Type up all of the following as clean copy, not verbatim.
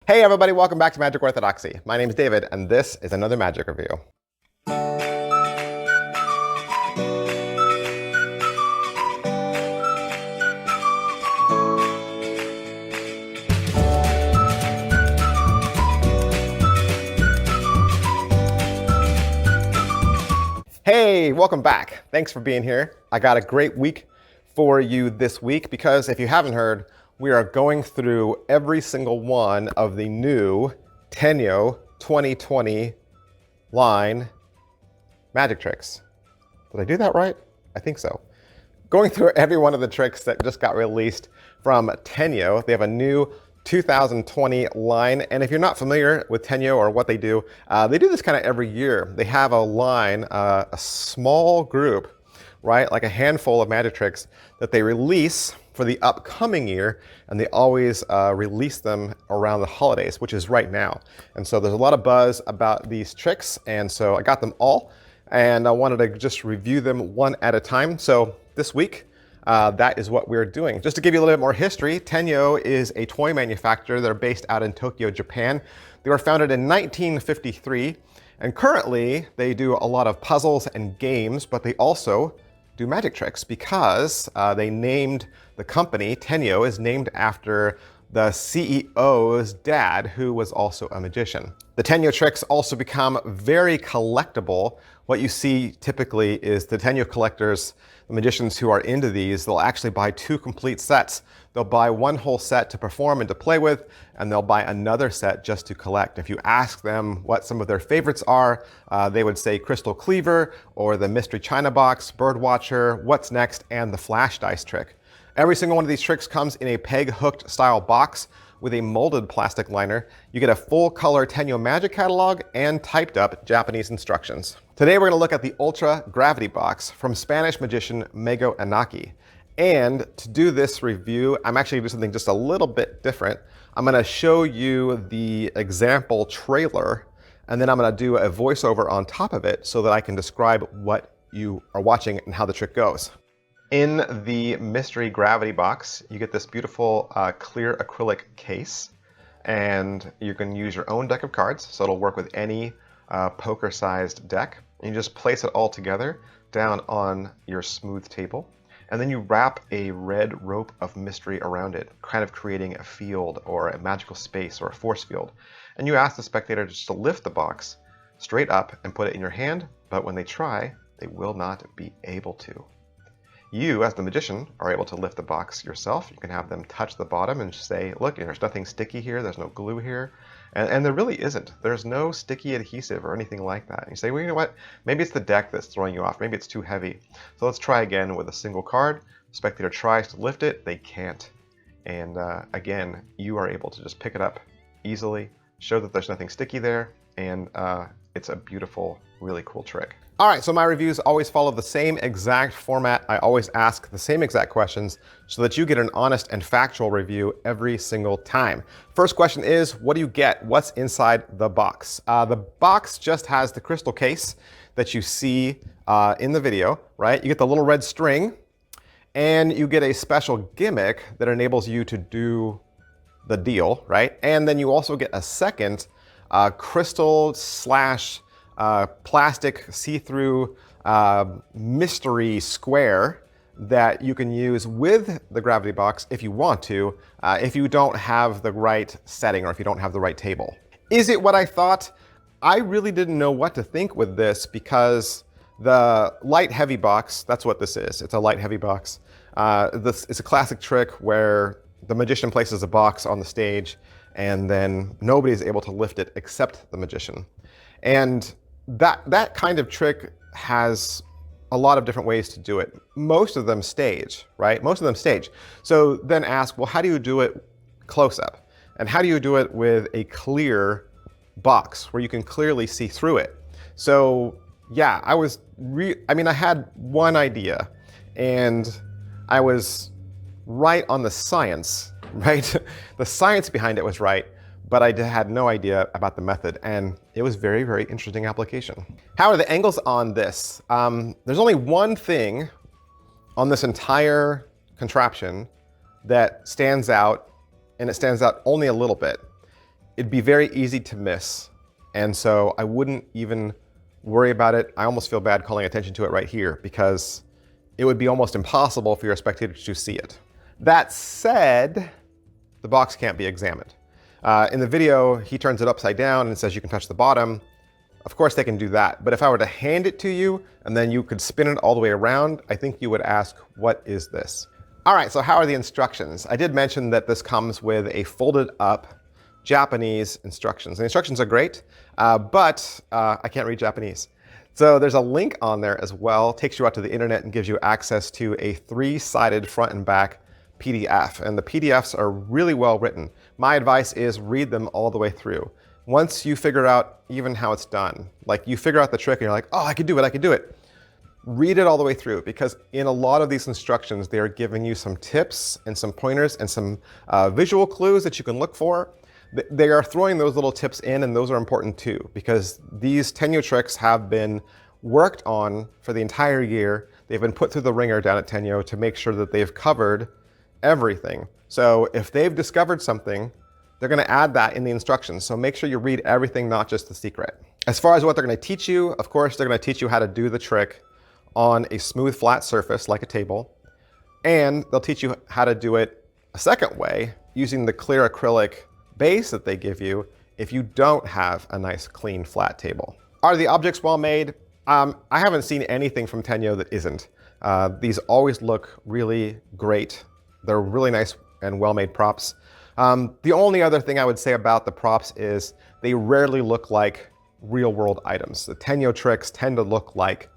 Hey everybody, welcome back to Magic Orthodoxy. My name is David, and this is another magic review. Hey, welcome back. Thanks for being here. I got a great week for you this week because if you haven't heard, we are going through every single one of the new Tenyo 2020 line magic tricks. Did I do that right? I think so. Going through every one of the tricks that just got released from Tenyo. They have a new 2020 line, and if you're not familiar with Tenyo or what they do this kind of every year. They have a line, a small group, right, like a handful of magic tricks that they release for the upcoming year, and they always release them around the holidays, which is right now. And so there's a lot of buzz about these tricks, and so I got them all, and I wanted to just review them one at a time. So this week, that is what we're doing. Just to give you a little bit more history, Tenyo is a toy manufacturer. They're based out in Tokyo, Japan. They were founded in 1953, and currently they do a lot of puzzles and games, but they also do magic tricks because they named the company, Tenyo, is named after the CEO's dad, who was also a magician. The Tenyo tricks also become very collectible. What you see typically is the Tenyo collectors, the magicians who are into these, they'll actually buy 2 complete sets. They'll buy one whole set to perform and to play with, and they'll buy another set just to collect. If you ask them what some of their favorites are, they would say Crystal Cleaver, or the Mystery China Box, Birdwatcher, What's Next, and the Flash Dice trick. Every single one of these tricks comes in a peg-hooked style box with a molded plastic liner. You get a full color Tenyo Magic catalog and typed up Japanese instructions. Today we're going to look at the Ultra Gravity Box from Spanish magician Mego Anaki. And to do this review, I'm actually going to do something just a little bit different. I'm going to show you the example trailer, and then I'm going to do a voiceover on top of it so that I can describe what you are watching and how the trick goes. In the Mystery Gravity Box, you get this beautiful clear acrylic case, and you can use your own deck of cards, so it'll work with any poker-sized deck. And you just place it all together down on your smooth table, and then you wrap a red rope of mystery around it, kind of creating a field or a magical space or a force field. And you ask the spectator just to lift the box straight up and put it in your hand, but when they try, they will not be able to. You, as the magician, are able to lift the box yourself. You can have them touch the bottom and say, look, there's nothing sticky here, there's no glue here. And there really isn't. There's no sticky adhesive or anything like that. And you say, well, you know what? Maybe it's the deck that's throwing you off. Maybe it's too heavy. So let's try again with a single card. The spectator tries to lift it, they can't. And again, you are able to just pick it up easily, show that there's nothing sticky there, and it's a beautiful, really cool trick. All right, so my reviews always follow the same exact format. I always ask the same exact questions so that you get an honest and factual review every single time. First question is, what do you get? What's inside the box? The box just has the crystal case that you see in the video, right? You get the little red string, and you get a special gimmick that enables you to do the deal, right? And then you also get a second crystal slash plastic see-through mystery square that you can use with the gravity box if you want to, if you don't have the right setting or if you don't have the right table. Is it what I thought? I really didn't know what to think with this because the light heavy box, that's what this is. It's a light heavy box. This is a classic trick where the magician places a box on the stage and then nobody's able to lift it except the magician. And that kind of trick has a lot of different ways to do it. Most of them stage, right? Most of them stage. So then ask, well, how do you do it close up? And how do you do it with a clear box where you can clearly see through it? So yeah, I had one idea and I was right on the science, right? The science behind it was right, but I had no idea about the method, and it was very, very interesting application. How are the angles on this? There's only one thing on this entire contraption that stands out, and it stands out only a little bit. it'd be very easy to miss. And so I wouldn't even worry about it. I almost feel bad calling attention to it right here because it would be almost impossible for your spectators to see it. That said, the box can't be examined. In the video, he turns it upside down and says you can touch the bottom. Of course they can do that, but if I were to hand it to you and then you could spin it all the way around, I think you would ask, what is this? All right, so how are the instructions? I did mention that this comes with a folded up Japanese instructions. The instructions are great, but I can't read Japanese. So there's a link on there as well, takes you out to the internet and gives you access to a 3-sided front and back PDF. And the PDFs are really well written. My advice is read them all the way through. Once you figure out even how it's done, like you figure out the trick and you're like, oh, I could do it. Read it all the way through, because in a lot of these instructions, they are giving you some tips and some pointers and some visual clues that you can look for. They are throwing those little tips in, and those are important too, because these Tenyo tricks have been worked on for the entire year. They've been put through the ringer down at Tenyo to make sure that they've covered everything. So if they've discovered something, they're going to add that in the instructions. So make sure you read everything, not just the secret. As far as what they're going to teach you, of course, they're going to teach you how to do the trick on a smooth, flat surface like a table. And they'll teach you how to do it a second way using the clear acrylic base that they give you if you don't have a nice, clean, flat table. Are the objects well made? I haven't seen anything from Tenyo that isn't. These always look really great. They're really nice and well-made props. The only other thing I would say about the props is they rarely look like real-world items. The Tenyo tricks tend to look like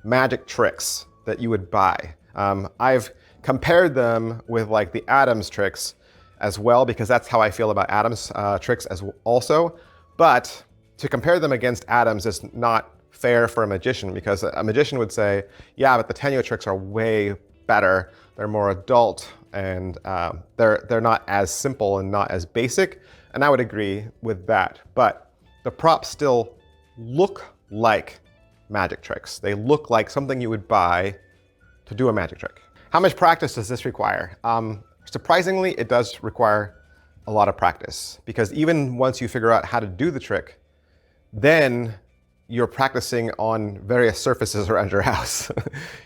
magic tricks that you would buy. I've compared them with like the Adams tricks as well, because that's how I feel about Adams tricks as also. But to compare them against Adams is not fair for a magician, because a magician would say, yeah, but the Tenyo tricks are way better. They're more adult, and they're not as simple and not as basic. And I would agree with that. But the props still look like magic tricks. They look like something you would buy to do a magic trick. How much practice does this require? Surprisingly, it does require a lot of practice, because even once you figure out how to do the trick, then you're practicing on various surfaces around your house.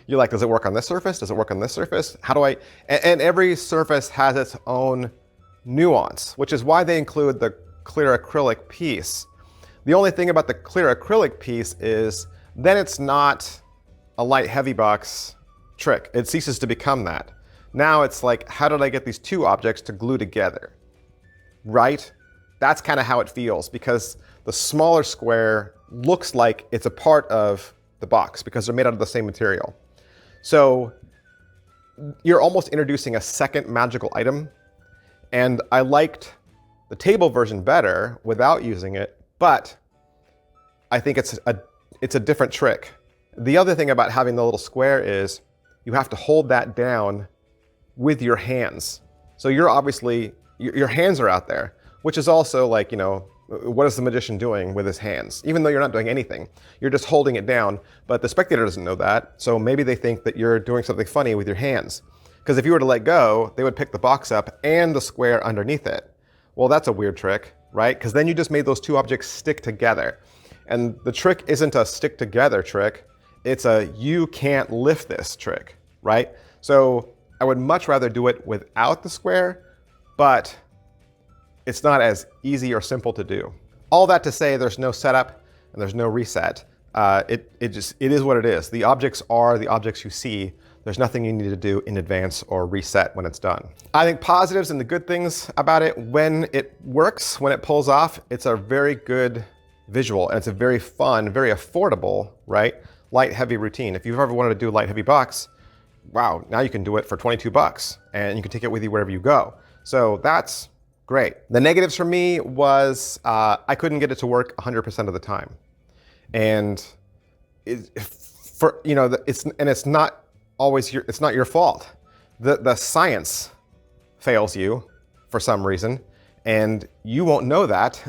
You're like, does it work on this surface? Does it work on this surface? How do I? And every surface has its own nuance, which is why they include the clear acrylic piece. The only thing about the clear acrylic piece is then it's not a light heavy box trick. It ceases to become that. Now it's like, how did I get these two objects to glue together, right? That's kind of how it feels, because the smaller square looks like it's a part of the box because they're made out of the same material. So you're almost introducing a second magical item. And I liked the table version better without using it, but I think it's a different trick. The other thing about having the little square is you have to hold that down with your hands. So you're obviously, your hands are out there, which is also like, you know, what is the magician doing with his hands? Even though you're not doing anything, you're just holding it down, but the spectator doesn't know that. So maybe they think that you're doing something funny with your hands. Because if you were to let go, they would pick the box up and the square underneath it. Well, that's a weird trick, right? Because then you just made those two objects stick together. And the trick isn't a stick together trick. It's a you can't lift this trick, right? So I would much rather do it without the square, but it's not as easy or simple to do. All that to say, there's no setup and there's no reset. It is what it is. The objects are the objects you see. There's nothing you need to do in advance or reset when it's done. I think positives and the good things about it, when it works, when it pulls off, it's a very good visual, and it's a very fun, very affordable, right? Light heavy routine. If you've ever wanted to do a light heavy box, wow, now you can do it for 22 bucks and you can take it with you wherever you go. So that's great. The negatives for me was I couldn't get it to work 100% of the time. And it's not always it's not your fault. The science fails you for some reason, and you won't know that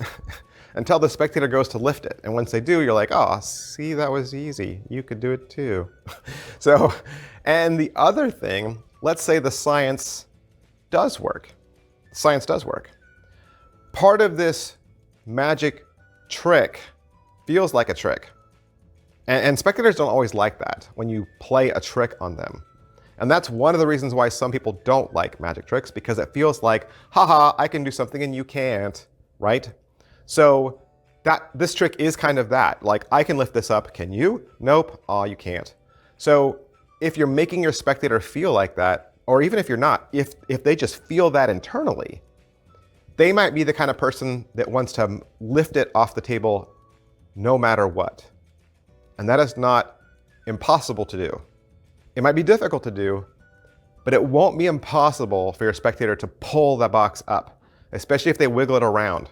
until the spectator goes to lift it. And once they do, you're like, oh, see, that was easy. You could do it too. So, and the other thing, let's say the science does work. Science does work. Part of this magic trick feels like a trick. And spectators don't always like that when you play a trick on them. And that's one of the reasons why some people don't like magic tricks, because it feels like, haha, I can do something and you can't, right? So this trick is kind of that. Like, I can lift this up, can you? Nope, oh, you can't. So if you're making your spectator feel like that, or even if you're not, if they just feel that internally, they might be the kind of person that wants to lift it off the table no matter what. And that is not impossible to do. It might be difficult to do, but it won't be impossible for your spectator to pull the box up, especially if they wiggle it around.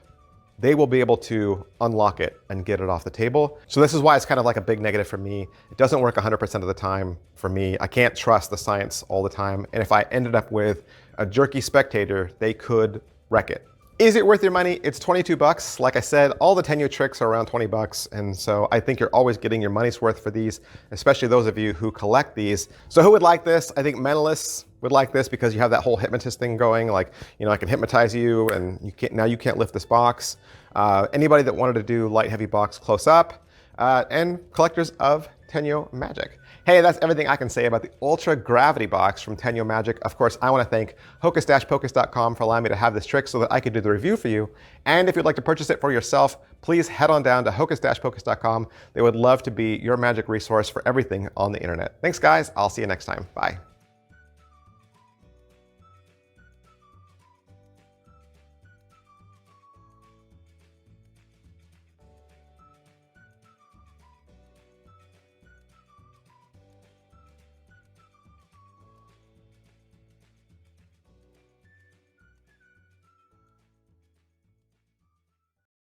They will be able to unlock it and get it off the table. So this is why it's kind of like a big negative for me. It doesn't work 100% of the time for me. I can't trust the science all the time. And if I ended up with a jerky spectator, they could wreck it. Is it worth your money? It's 22 bucks. Like I said, all the Tenyo tricks are around 20 bucks. And so I think you're always getting your money's worth for these, especially those of you who collect these. So who would like this? I think mentalists would like this because you have that whole hypnotist thing going. Like, you know, I can hypnotize you and now you can't lift this box. Anybody that wanted to do light, heavy box close up, and collectors of Tenyo Magic. Hey, that's everything I can say about the Ultra Gravity Box from Tenyo Magic. Of course, I want to thank hocus-pocus.com for allowing me to have this trick so that I could do the review for you. And if you'd like to purchase it for yourself, please head on down to hocus-pocus.com. They would love to be your magic resource for everything on the internet. Thanks, guys. I'll see you next time. Bye.